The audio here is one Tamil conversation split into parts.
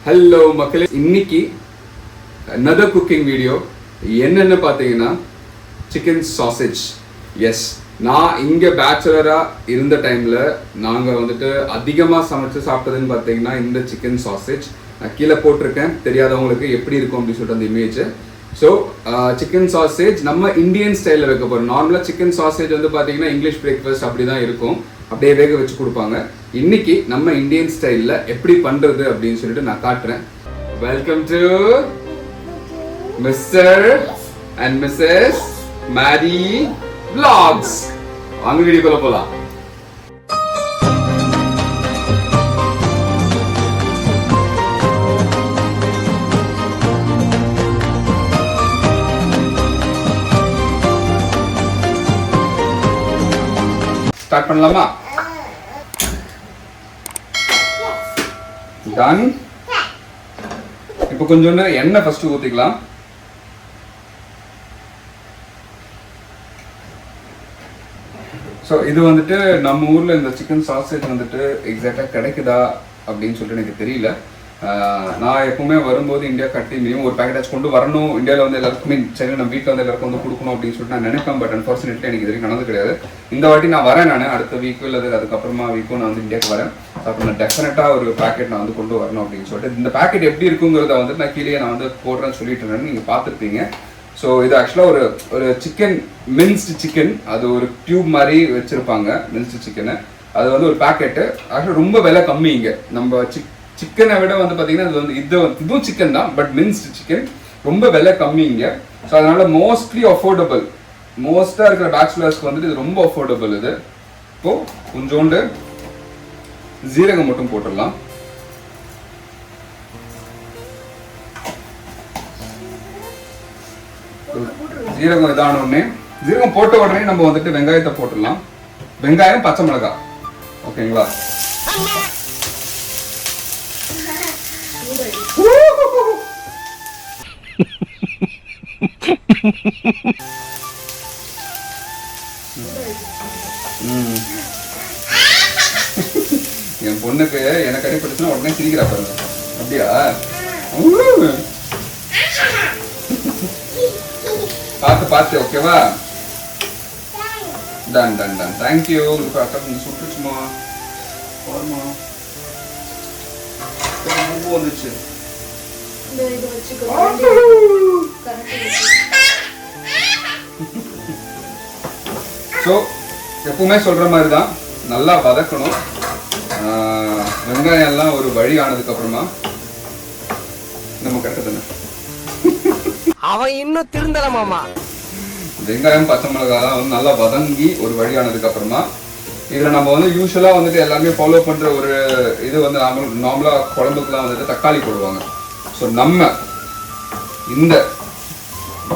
ஹலோ மக்களே, இன்னைக்கு another cooking video. என்னென்ன பார்த்தீங்கன்னா சிக்கன் சாசேஜ். எஸ், நான் இங்கே பேச்சுலராக இருந்த டைமில் நாங்கள் வந்துட்டு அதிகமாக சமைச்சு சாப்பிட்டதுன்னு பார்த்தீங்கன்னா இந்த சிக்கன் சாசேஜ். நான் கீழே போட்டிருக்கேன், தெரியாதவங்களுக்கு எப்படி இருக்கும் அப்படின்னு சொல்லிட்டு அந்த இமேஜ். ஸோ சிக்கன் சாசேஜ் நம்ம இந்தியன் ஸ்டைலில் வைக்க போகிறோம். நார்மலாக சிக்கன் சாசேஜ் வந்து பார்த்தீங்கன்னா இங்கிலீஷ் பிரேக்ஃபாஸ்ட் அப்படி தான் இருக்கும், அப்படியே வேக வச்சு கொடுப்பாங்க. இன்னைக்கு நம்ம இந்தியன் ஸ்டைலில் எப்படி பண்ணுறது அப்படின்னு சொல்லிட்டு நான் காட்டுறேன். Welcome to mister and missus Mary vlogs. வாங்க வீடியோக்குள்ள போலாம். ஸ்டார்ட் பண்ணலாமா? டன். இப்போ கொஞ்சோண்டு எண்ணெய் ஃபர்ஸ்ட் ஊத்திக்கலாம். ஸோ இது வந்துட்டு நம்ம ஊரில் இந்த சிக்கன் சாசேஜ் வந்துட்டு எக்ஸாக்டாக கிடைக்குதா அப்படின்னு சொல்லிட்டு எனக்கு தெரியல. நான் எப்பவுமே வரும்போது இந்தியா கட்டி மினிமம் ஒரு பேக்கெட்டாச்சும் கொண்டு வரணும். இந்தியாவில் வந்து எல்லாருக்குமே சரி நம்ம வீட்டில் வந்து எல்லாருக்கும் வந்து கொடுக்கணும் அப்படின்னு சொல்லிட்டு நான் நினைப்பேன். பட் அன்ஃபார்ச்சுனேட்லி எனக்கு இது வரைக்கும் நடந்து கிடையாது. இந்த வாட்டி நான் வரேன். நான் அடுத்த வீக்கும் இல்லை அதுக்கப்புறமா வீக்கும் நான் வந்து இந்தியாவுக்கு வரேன். அப்போ நான் டெஃபினட்டாக ஒரு பேக்கெட் நான் வந்து கொண்டு வரணும் அப்படின்னு சொல்லிட்டு இந்த பேக்கெட் எப்படி இருக்குங்கிறத வந்து நான் கீழே நான் வந்து போடுறேன்னு சொல்லிட்டு இருந்தேன்னு நீங்கள் பார்த்துருப்பீங்க. ஸோ இது ஆக்சுவலாக ஒரு சிக்கன் மின்ஸ்டு சிக்கன், அது ஒரு டியூப் மாதிரி வச்சுருப்பாங்க மின்ஸ்டு சிக்கனை. அது வந்து ஒரு பேக்கெட்டு ஆக்சுவலாக ரொம்ப விலை கம்மி இங்கே. நம்ம சிக்கனை விட வந்து பார்த்தீங்கன்னா இது வந்து இதுவும் சிக்கன் தான், பட் மின்ஸ்டு சிக்கன் ரொம்ப விலை கம்மி இங்கே. ஸோ அதனால மோஸ்ட்லி அஃபோர்டபுள், மோஸ்ட்டாக இருக்கிற பேச்சுலர்ஸ்க்கு வந்துட்டு இது ரொம்ப அஃபோர்டபுள். இது இப்போது கொஞ்சோண்டு ஜீரகம் மட்டும் போட்டுடலாம். ஜீரகம் இதான உடனே, ஜீரகம் போட்ட உடனே நம்ம வந்துட்டு வெங்காயத்தை போட்டுடலாம். வெங்காயம், பச்சை மிளகாய். ஓகேங்களா? என் பொண்ணுக்கு எனக்கு அடிப்பட்டுச்சுன்னா உடனே சிரிக்கிறா பாருங்க. அப்படியா? பார்த்து பார்த்து. ஓகேவா? Done done done. தேங்க்யூ. அக்கா கொஞ்சம் சுட்டுச்சுமா. போதுமா? உப்பு வந்துச்சு. ஸோ எப்பவுமே சொல்ற மாதிரி தான், நல்லா வதக்கணும். வெங்காயம் எல்லாம் ஒரு வழி ஆனதுக்கு அப்புறமா நம்ம கட்டதானே அவன் இன்னும் திருந்தலமாமா. வெங்காயம், பச்சை மிளகாய் வந்து நல்லா வதங்கி ஒரு வழி ஆனதுக்கு அப்புறமா இதில் நம்ம வந்து யூஸ்வலாக வந்துட்டு எல்லாமே ஃபாலோ பண்ணுற ஒரு இது வந்து நார்மலாக குழம்புக்குலாம் வந்துட்டு தக்காளி போடுவாங்க. ஸோ நம்ம இந்த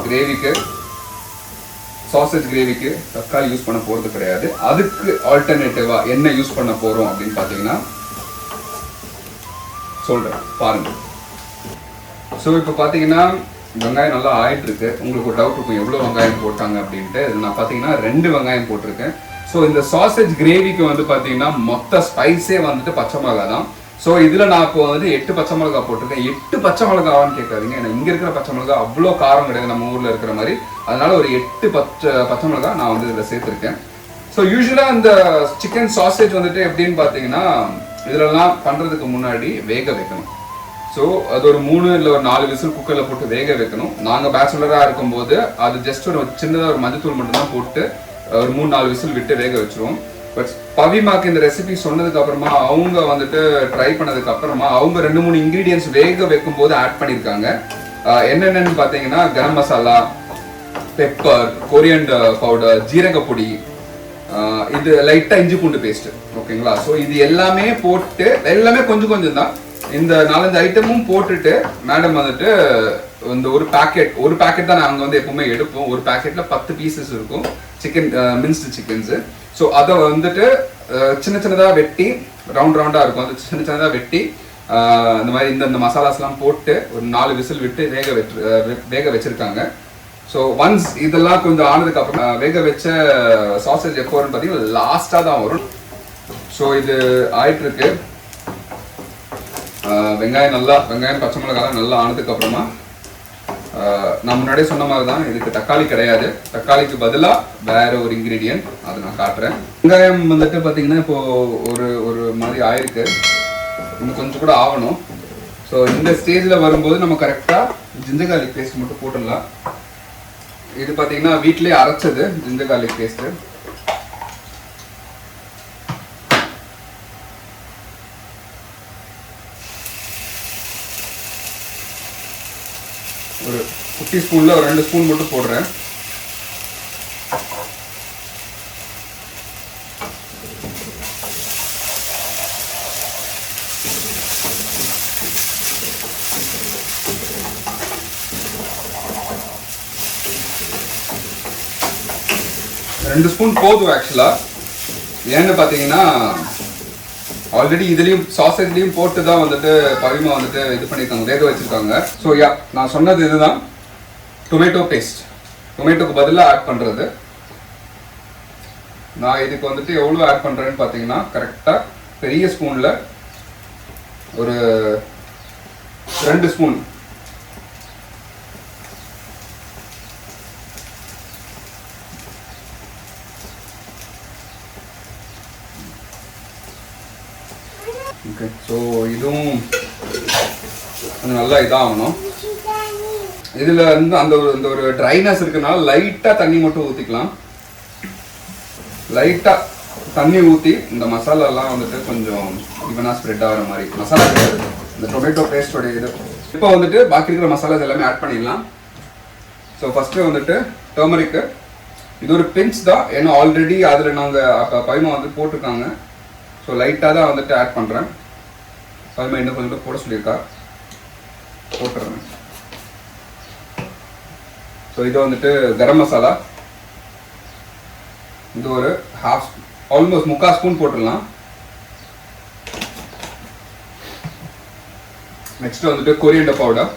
கிரேவிக்கு, சாசேஜ் கிரேவிக்கு தக்காளி யூஸ் பண்ண போகிறது கிடையாது. அதுக்கு ஆல்டர்னேட்டிவாக என்ன யூஸ் பண்ண போகிறோம் அப்படின்னு பார்த்தீங்கன்னா சொல்கிறேன் பாருங்க. ஸோ இப்போ பார்த்தீங்கன்னா வெங்காயம் நல்லா ஆயிட்டு இருக்கு. உங்களுக்கு ஒரு டவுட் இருக்கும் எவ்வளோ வெங்காயம் போட்டாங்க அப்படின்ட்டு. நான் பார்த்தீங்கன்னா 2 வெங்காயம் போட்டிருக்கேன். ஸோ இந்த சாசேஜ் கிரேவிக்கு வந்து பார்த்தீங்கன்னா மொத்த ஸ்பைஸே வந்துட்டு பச்சை மிளகா தான். ஸோ இதில் நான் இப்போ வந்து 8 பச்சை மிளகா போட்டிருக்கேன். 8 பச்சை மிளகாவான்னு கேட்காதீங்க, ஏன்னா இங்கே இருக்கிற பச்சை மிளகா அவ்வளோ காரம் கிடையாது நம்ம ஊரில் இருக்கிற மாதிரி. அதனால ஒரு 8 பச்சை மிளகா நான் வந்து இதில் சேர்த்துருக்கேன். ஸோ யூஸ்வலாக இந்த சிக்கன் சாசேஜ் வந்துட்டு எப்படின்னு பார்த்தீங்கன்னா இதிலெல்லாம் பண்ணுறதுக்கு முன்னாடி வேக வைக்கணும். ஸோ அது ஒரு 3 இல்லை ஒரு 4 விசில் குக்கரில் போட்டு வேக வைக்கணும். நாங்கள் பேச்சுலராக இருக்கும்போது அது ஜஸ்ட் ஒரு சின்னதாக ஒரு மஞ்சத்தூள் மட்டும்தான் போட்டு ஒரு 3-4 விசில் விட்டு வேக வச்சிருவோம். பட் பவிமாக்கு இந்த ரெசிபி சொன்னதுக்கு அப்புறமா, அவங்க வந்துட்டு ட்ரை பண்ணதுக்கு அப்புறமா அவங்க 2-3 இன்கிரீடியன்ஸ் வேக வைக்கும் போது ஆட் பண்ணியிருக்காங்க. என்னென்னு பார்த்தீங்கன்னா garam masala, pepper, coriander powder, ஜீரக பொடி, இது லைட்டாக இஞ்சி பூண்டு பேஸ்ட். ஓகேங்களா? ஸோ இது எல்லாமே போட்டு, எல்லாமே கொஞ்சம் கொஞ்சம் தான், இந்த 4-5 ஐட்டமும் போட்டுட்டு மேடம் வந்துட்டு இந்த ஒரு பேக்கெட் தான் நாங்கள் வந்து எப்பவுமே எடுப்போம். ஒரு பேக்கெட்ல 10 பீசஸ் இருக்கும் சிக்கன், மின்ஸ்டு சிக்கன்ஸு. ஸோ அதை வந்துட்டு சின்ன சின்னதாக வெட்டி, ரவுண்டாக இருக்கும், அது சின்ன சின்னதாக வெட்டி இந்த மாதிரி இந்த மசாலாஸ்லாம் போட்டு ஒரு 4 விசில் விட்டு வேக வச்சிருக்காங்க. ஸோ ஒன்ஸ் இதெல்லாம் கொஞ்சம் ஆனதுக்கு அப்புறம் வேக வச்ச சாசேஜ் எப்போ வரும்னு பார்த்தீங்கன்னா லாஸ்ட்டாக தான் வரும். ஸோ இது ஆயிட்டு இருக்கு. வெங்காயம் பச்சை மிளகாய் நல்லா ஆனதுக்கப்புறமா நான் முன்னாடியே சொன்ன மாதிரி தான், இதுக்கு தக்காளி கிடையாது. தக்காளிக்கு பதிலாக வேற ஒரு இன்க்ரீடியன்ட், அதை நான் காட்டுறேன். வெங்காயம் வந்துட்டு பார்த்தீங்கன்னா இப்போ ஒரு மாதிரி ஆயிருக்கு, இன்னும் கொஞ்சம் கூட ஆகணும். ஸோ இந்த ஸ்டேஜில் வரும்போது நம்ம கரெக்டாக ஜிஞ்சர் கார்லிக் பேஸ்ட் மட்டும் போட்டுடலாம். இது பார்த்தீங்கன்னா வீட்டிலே அரைச்சது ஜிஞ்சர் கார்லிக் பேஸ்ட்டு. ஒரு குட்டி ஸ்பூனில் ஒரு 2 ஸ்பூன் மட்டும் போடுறேன். ரெண்டு ஸ்பூன் போதும் ஆக்சுவலாக. ஏன்னு பார்த்தீங்கன்னா ஆல்ரெடி இதுலேயும் சாசேஜ்லேயும் போட்டு தான் வந்துட்டு பவிமா வந்துட்டு இது பண்ணியிருக்காங்க, வேக வச்சுருக்காங்க. ஸோ நான் சொன்னது இதுதான், டொமேட்டோ பேஸ்ட். டொமேட்டோக்கு பதிலாக ஆட் பண்ணுறது. நான் இதுக்கு வந்துட்டு எவ்வளோ ஆட் பண்ணுறேன்னு பார்த்தீங்கன்னா கரெக்டாக பெரிய ஸ்பூனில் ஒரு 2 ஸ்பூன். ஓகே, ஸோ இதுவும் கொஞ்சம் நல்லா இதாகணும். இதில் வந்து அந்த ஒரு ட்ரைனஸ் இருக்குனால லைட்டாக தண்ணி மட்டும் ஊற்றிக்கலாம். லைட்டாக தண்ணி ஊற்றி இந்த மசாலாலாம் வந்துட்டு கொஞ்சம் ஈவனாக ஸ்ப்ரெட் ஆகிற மாதிரி. மசாலா இந்த டொமேட்டோ பேஸ்டோடைய இது. இப்போ வந்துட்டு பாக்கி இருக்கிற மசாலாஸ் எல்லாமே ஆட் பண்ணிடலாம். ஸோ ஃபஸ்ட்டு வந்துட்டு டர்மரிக்கு இது ஒரு பிஞ்ச் தான், ஏன்னா ஆல்ரெடி அதில் நாங்கள் பவிமா வந்து போட்டிருக்காங்க. ஸோ லைட்டாக தான் வந்துட்டு ஆட் பண்ணுறேன். பவிமா இன்னும் கொஞ்சம் போட சொல்லியிருக்கா, போட்டுறேன். ஸோ இது வந்துட்டு கரம் மசாலா, இது ஒரு ஆல்மோஸ்ட் 3/4 ஸ்பூன் போட்டுடலாம். நெக்ஸ்ட் வந்துட்டு கொரியண்டர் பவுடர்,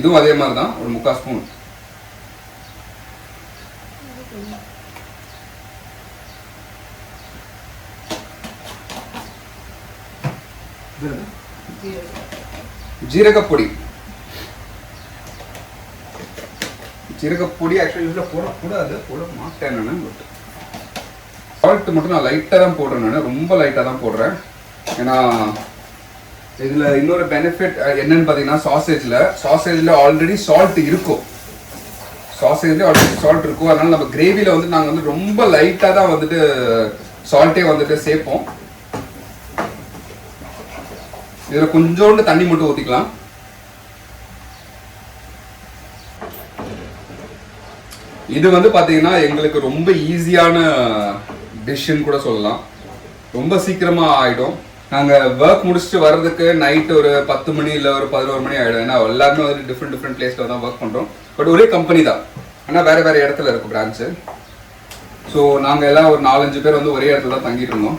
இதுவும் அதே மாதிரி தான், ஒரு 3/4 ஸ்பூன். ஜீரகப்பொடி, ஜீரகப்பொடி ஆக்சுவலி இதில் போடக்கூடாது, போட மாட்டேன் நான். பட் சால்ட் மட்டும் நான் லைட்டாக தான் போடுறேன், நான் ரொம்ப லைட்டாக தான் போடுறேன். ஏன்னா இதில் இன்னொரு பெனிஃபிட் என்னன்னு பார்த்தீங்கன்னா சாசேஜில் ஆல்ரெடி சால்ட் இருக்கும். அதனால நம்ம கிரேவியில் வந்து நாங்கள் வந்து ரொம்ப லைட்டாக தான் வந்துட்டு சால்ட்டே வந்துட்டு சேர்ப்போம். இதில் கொஞ்சோண்டு தண்ணி மட்டும் ஊற்றிக்கலாம். இது வந்து பார்த்தீங்கன்னா எங்களுக்கு ரொம்ப ஈஸியான டிஷ்ஷுன்னு கூட சொல்லலாம். ரொம்ப சீக்கிரமாக ஆகிடும். நாங்கள் ஒர்க் முடிச்சுட்டு வர்றதுக்கு நைட்டு ஒரு 10 மணி இல்லை ஒரு 11 மணி ஆகிடும். ஏன்னா எல்லாருமே வந்து டிஃப்ரெண்ட் பிளேஸில் தான் ஒர்க் பண்ணுறோம். பட் ஒரே கம்பெனி தான், ஆனால் வேறு இடத்துல இருக்கும் பிரான்ச்சு. ஸோ நாங்கள் எல்லாம் ஒரு 4-5 பேர் வந்து ஒரே இடத்துல தான் தங்கிட்டு இருந்தோம்.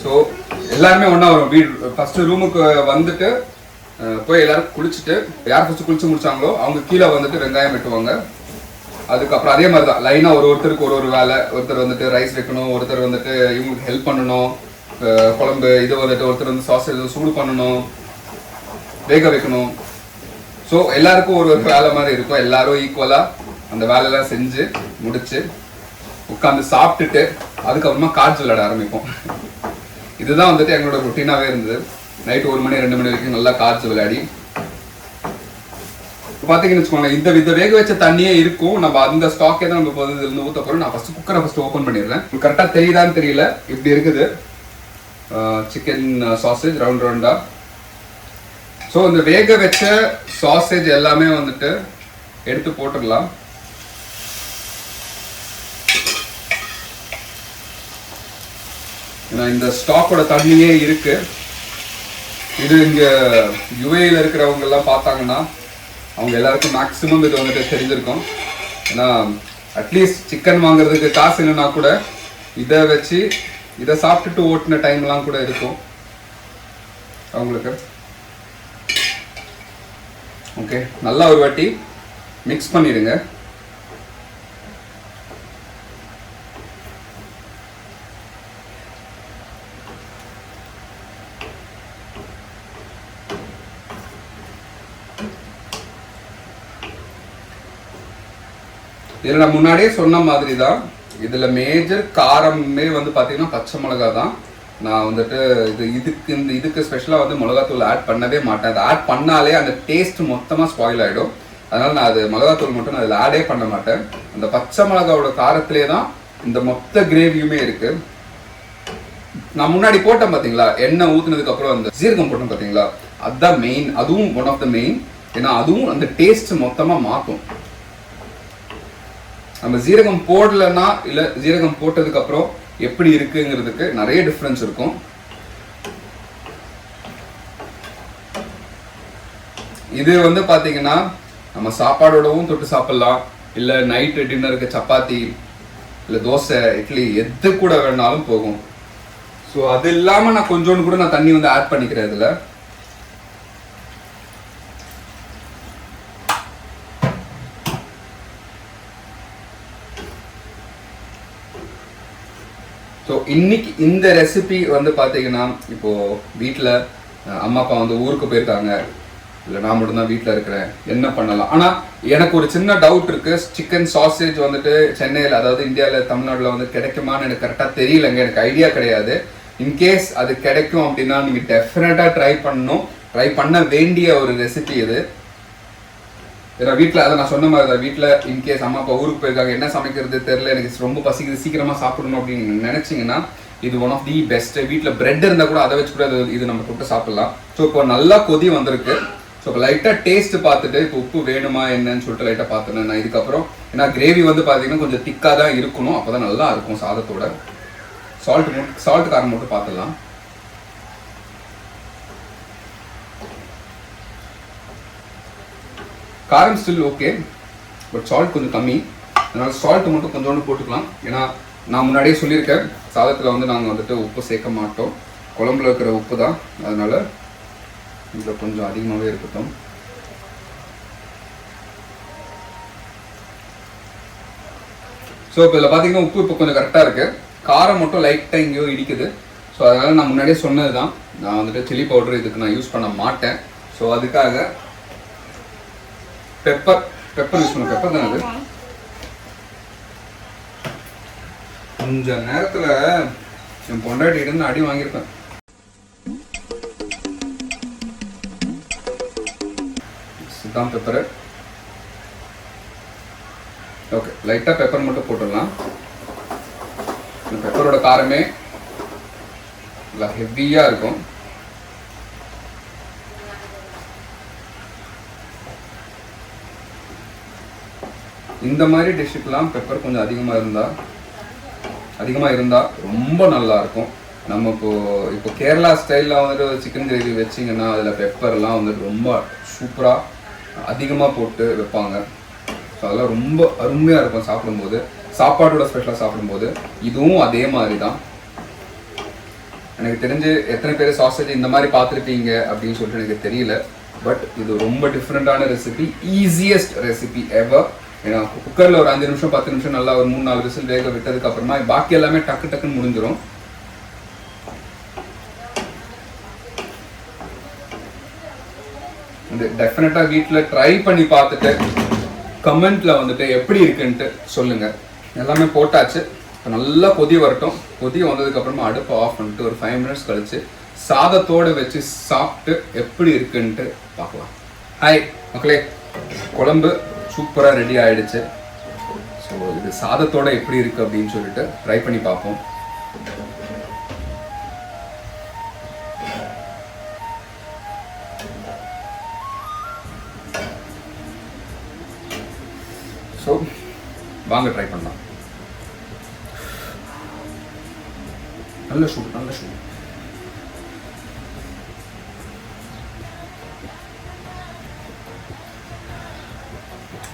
ஸோ எல்லாருமே ஒன்றா வரும். வீடு ஃபஸ்ட்டு ரூமுக்கு வந்துட்டு போய் எல்லாரும் குளிச்சுட்டு, யார் ஃபஸ்ட்டு குளிச்சு முடிச்சாங்களோ அவங்க கீழே வந்துட்டு வெங்காயம் வெட்டுவாங்க. அதுக்கப்புறம் அதே மாதிரி தான் லைனாக ஒருத்தருக்கு ஒரு வேலை. ஒருத்தர் வந்துட்டு ரைஸ் வைக்கணும், ஒருத்தர் வந்துட்டு இவங்களுக்கு ஹெல்ப் பண்ணணும், குழம்பு இது வந்துட்டு ஒருத்தர் வந்து சாசேஜ் சூடு பண்ணணும், வேக வைக்கணும். ஸோ எல்லாருக்கும் ஒரு வேலை மாதிரி இருக்கும். எல்லாரும் ஈக்குவலாக அந்த வேலையெல்லாம் செஞ்சு முடிச்சு உட்காந்து சாப்பிட்டுட்டு அதுக்கப்புறமா கார்ட்ஸ் விளையாட ஆரம்பிப்போம். இதுதான் வந்துட்டு எங்களோட ரொட்டீனாகவே இருந்தது. நைட்டு 1 மணி 2 மணி வரைக்கும் நல்லா கார்ட்ஸ் விளையாடி. பார்த்தீங்கன்னு வச்சுக்கோங்களேன், இந்த வேக வச்ச தண்ணியே இருக்கும். நம்ம அந்த ஸ்டாக்கே தான் நம்ம இதில் ஊற்ற போகிறோம். நான் ஃபஸ்ட்டு குக்கரை ஓப்பன் பண்ணிடுறேன். கரெக்டாக தெரியுதான்னு தெரியல, இப்படி இருக்குது சிக்கன் சாசேஜ் ரவுண்டா. ஸோ இந்த வேக வச்ச சாசேஜ் எல்லாமே வந்துட்டு எடுத்து போட்டுடலாம். ஏன்னா இந்த ஸ்டாக்கோட தண்ணியே இருக்கு. இது இங்கே யுஏயில் இருக்கிறவங்க எல்லாம் பார்த்தாங்கன்னா அவங்க எல்லாருக்கும் மேக்ஸிமம் இது வந்துட்டு தெரிஞ்சிருக்கும். ஏன்னா அட்லீஸ்ட் சிக்கன் வாங்குறதுக்கு காசு இல்லைன்னா கூட இதை வச்சு இதை சாப்பிட்டுட்டு ஓட்டின டைம்லாம் கூட இருக்கும் அவங்களுக்கு. ஓகே, நல்லா ஒரு வாட்டி மிக்ஸ் பண்ணிடுங்க. இதில் நான் முன்னாடியே சொன்ன மாதிரி தான், இதில் மேஜர் காரமே வந்து பார்த்தீங்கன்னா பச்சை மிளகா தான். நான் வந்துட்டு இதுக்கு ஸ்பெஷலாக வந்து மிளகாத்தூள் ஆட் பண்ணவே மாட்டேன். அதை ஆட் பண்ணாலே அந்த டேஸ்ட் மொத்தமாக ஸ்பாயில் ஆகிடும். அதனால் நான் அது மிளகாத்தூள் மட்டும் நான் அதில் ஆடே பண்ண மாட்டேன். அந்த பச்சை மிளகாவோட காரத்திலே தான் இந்த மொத்த கிரேவியுமே இருக்குது. நான் முன்னாடி போட்டேன் பார்த்தீங்களா, எண்ணெய் ஊற்றுனதுக்கு அப்புறம் அந்த சீரகம் போட்டேன் பார்த்தீங்களா, அதுதான் மெயின். அதுவும் ஒன் ஆஃப் த மெயின். ஏன்னா அதுவும் அந்த டேஸ்ட் மொத்தமாக மாற்றும். நம்ம ஜீரகம் போடலன்னா இல்லை ஜீரகம் போட்டதுக்கு அப்புறம் எப்படி இருக்குங்கிறதுக்கு நிறைய டிஃப்ரென்ஸ் இருக்கும். இது வந்து பார்த்தீங்கன்னா நம்ம சாப்பாடோடவும் தொட்டு சாப்பிடலாம், இல்லை நைட்டு டின்னருக்கு சப்பாத்தி இல்லை தோசை இட்லி எது கூட வேணாலும் போகும். ஸோ அது இல்லாமல் நான் கொஞ்சோண்டு கூட நான் தண்ணி வந்து ஆட் பண்ணிக்கிறேன் இதில். ஸோ இன்னைக்கு இந்த ரெசிபி வந்து பார்த்தீங்கன்னா, இப்போ வீட்டில் அம்மா அப்பா வந்து ஊருக்கு போயிருக்காங்க, இல்லை நான் மட்டும்தான் வீட்டில் இருக்கிறேன், என்ன பண்ணலாம். ஆனால் எனக்கு ஒரு சின்ன டவுட் இருக்குது. சிக்கன் சாசேஜ் வந்துட்டு சென்னையில், அதாவது இந்தியாவில் தமிழ்நாட்டில் வந்து கிடைக்குமான்னு எனக்கு கரெக்டாக தெரியலங்க, எனக்கு ஐடியா கிடையாது. இன்கேஸ் அது கிடைக்கும் அப்படின்னா நீங்கள் டெஃபினட்டாக ட்ரை பண்ண வேண்டிய ஒரு ரெசிபி இது. ஏன்னா வீட்டில் அதை நான் சொன்ன மாதிரி தான், வீட்டில் இன்கேஸ் அம்மா அப்பா ஊருக்கு போயிருக்காங்க, என்ன சமைக்கிறது தெரியல, எனக்கு ரொம்ப பசிக்குது, சீக்கிரமாக சாப்பிடணும் அப்படின்னு நினச்சிங்கன்னா இது ஒன் ஆஃப் தி பெஸ்ட். வீட்டில் பிரெட் இருந்தால் கூட அதை வச்சு கூட இது நம்ம தொட்டு சாப்பிடலாம். ஸோ இப்போ நல்லா கொதி வந்திருக்கு. ஸோ இப்போ லைட்டாக டேஸ்ட் பார்த்துட்டு இப்போ உப்பு வேணுமா என்னன்னு சொல்லிட்டு லைட்டாக பார்த்துனேன் நான். இதுக்கப்புறம் ஏன்னா கிரேவி வந்து பார்த்தீங்கன்னா கொஞ்சம் திக்காக தான் இருக்கணும், அப்போ தான் நல்லா இருக்கும் சாதத்தோட. சால்ட் காரம் மட்டும் பார்த்துடலாம். காரம் ஸ்டில் ஓகே, பட் சால்ட் கொஞ்சம் கம்மி. அதனால் சால்ட் மட்டும் கொஞ்சோண்டு போட்டுக்கலாம். ஏன்னா நான் முன்னாடியே சொல்லியிருக்கேன், சாதத்தில் வந்து நாங்கள் வந்துட்டு உப்பு சேர்க்க மாட்டோம், குழம்புல இருக்கிற உப்பு தான். அதனால் இதில் கொஞ்சம் அதிகமாகவே இருக்கட்டும். ஸோ இப்போ இதில் பார்த்தீங்கன்னா உப்பு இப்போ கொஞ்சம் கரெக்டாக இருக்குது. காரம் மட்டும் லைட்டாக எங்கேயோ இடிக்குது. ஸோ அதனால் நான் முன்னாடியே சொன்னது தான், நான் வந்துட்டு சில்லி பவுடர் இதுக்கு நான் யூஸ் பண்ண மாட்டேன். ஸோ அதுக்காக பெப்பர் யூஸ் பண்ண. பெப்பர் தான் அது. கொஞ்ச நேரத்தில் என் பொண்டாட்டிகிட்ட அடி வாங்கியிருப்பேன். இதுதான் பெப்பரு. ஓகே, லைட்டாக பெப்பர் மட்டும் போட்டுடலாம். இந்த பெப்பரோட காரமே நல்லா ஹெவியாக இருக்கும். இந்த மாதிரி டிஷ்ஷுக்கெல்லாம் பெப்பர் கொஞ்சம் அதிகமாக இருந்தால் ரொம்ப நல்லா இருக்கும். நம்ம இப்போ கேரளா ஸ்டைலில் வந்துட்டு சிக்கன் கிரேவி வச்சிங்கன்னா அதில் பெப்பர்லாம் வந்துட்டு ரொம்ப சூப்பராக அதிகமாக போட்டு வைப்பாங்க. ஸோ அதெல்லாம் ரொம்ப அருமையாக இருக்கும் சாப்பிடும்போது, சாப்பாட்டோட ஸ்பெஷலாக சாப்பிடும்போது. இதுவும் அதே மாதிரி தான். எனக்கு தெரிஞ்சு எத்தனை பேர் சாசேஜ் இந்த மாதிரி பார்த்துருப்பீங்க அப்படின்னு சொல்லிட்டு எனக்கு தெரியல. பட் இது ரொம்ப டிஃப்ரெண்ட்டான ரெசிபி, ஈஸியஸ்ட் ரெசிபி எவர். ஏன்னா குக்கரில் ஒரு 5 நிமிஷம் 10 நிமிஷம் நல்லா ஒரு 3-4 விசில் வேக விட்டதுக்கு அப்புறமா பாக்கி எல்லாமே டக்குன்னு முடிஞ்சிடும். இது டெஃபினட்டாக வீட்டில் ட்ரை பண்ணி பார்த்துட்டு கமெண்ட்டில் வந்துட்டு எப்படி இருக்குன்ட்டு சொல்லுங்கள். எல்லாமே போட்டாச்சு. இப்போ நல்லா கொதி வரட்டும். கொதி வந்ததுக்கப்புறமா அடுப்பை ஆஃப் பண்ணிட்டு ஒரு 5 மினிட்ஸ் கழிச்சு சாதத்தோடு வச்சு சாப்பிட்டு எப்படி இருக்குன்ட்டு பார்க்கலாம். ஹாய் மக்களே, குழம்பு சூப்பராக ரெடி ஆகிடுச்சு. ஸோ இது சாதத்தோட எப்படி இருக்குது அப்படின்னு சொல்லிட்டு ட்ரை பண்ணி பார்ப்போம். ஸோ வாங்க ட்ரை பண்ணலாம். நல்ல சூடு.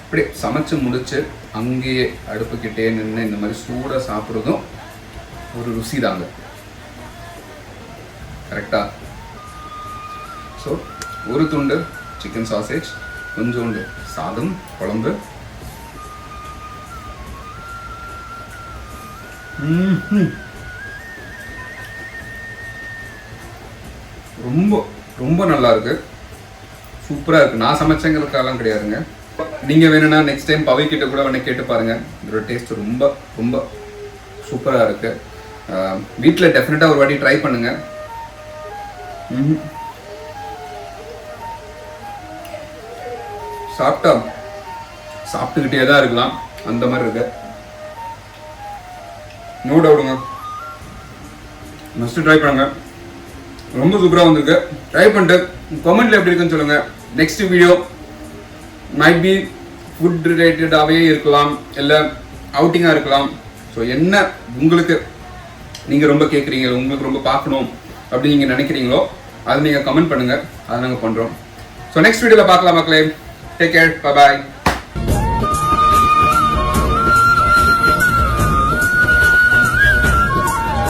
அப்படியே சமைச்சு முடிச்சு அங்கேயே அடுப்புக்கிட்டே நின்று இந்த மாதிரி சூடாக சாப்பிட்றதும் ஒரு ருசி தாங்க. கரெக்டா? ஸோ ஒரு துண்டு சிக்கன் சாசேஜ், கொஞ்சோண்டு சாதம், குழம்பு. ரொம்ப ரொம்ப நல்லா இருக்கு, சூப்பராக இருக்கு. நான் சமைச்சங்கிறதுக்கெல்லாம் கிடையாதுங்க. நீங்கள் வேணும்னா நெக்ஸ்ட் டைம் பவி கிட்ட கூட வேணா கேட்டு பாருங்கள். இதோட டேஸ்ட் ரொம்ப ரொம்ப சூப்பராக இருக்குது. வீட்டில் டெஃபினட்டாக ஒரு வாட்டி ட்ரை பண்ணுங்கள். சாப்பிட்டுக்கிட்டே தான் இருக்கலாம், அந்த மாதிரி இருக்கு. நோ டவுட்டுங்க, மஸ்ட் ட்ரை பண்ணுங்க. ரொம்ப சூப்பராக வந்திருக்கு. ட்ரை பண்ணிட்டு கமெண்ட்ல எப்படி இருக்குன்னு சொல்லுங்க. Next video might be food ரிலேட்டடாகவே இருக்கலாம், இல்லை அவுட்டிங்காக இருக்கலாம். ஸோ என்ன உங்களுக்கு நீங்கள் ரொம்ப கேட்குறீங்க, உங்களுக்கு ரொம்ப பார்க்கணும் அப்படின்னு நீங்கள் நினைக்கிறீங்களோ அதை நீங்கள் கமெண்ட் பண்ணுங்கள், அதை நாங்கள் பண்ணுறோம். ஸோ நெக்ஸ்ட் வீடியோவில் பார்க்கலாம் மக்களே. Take care, bye bye.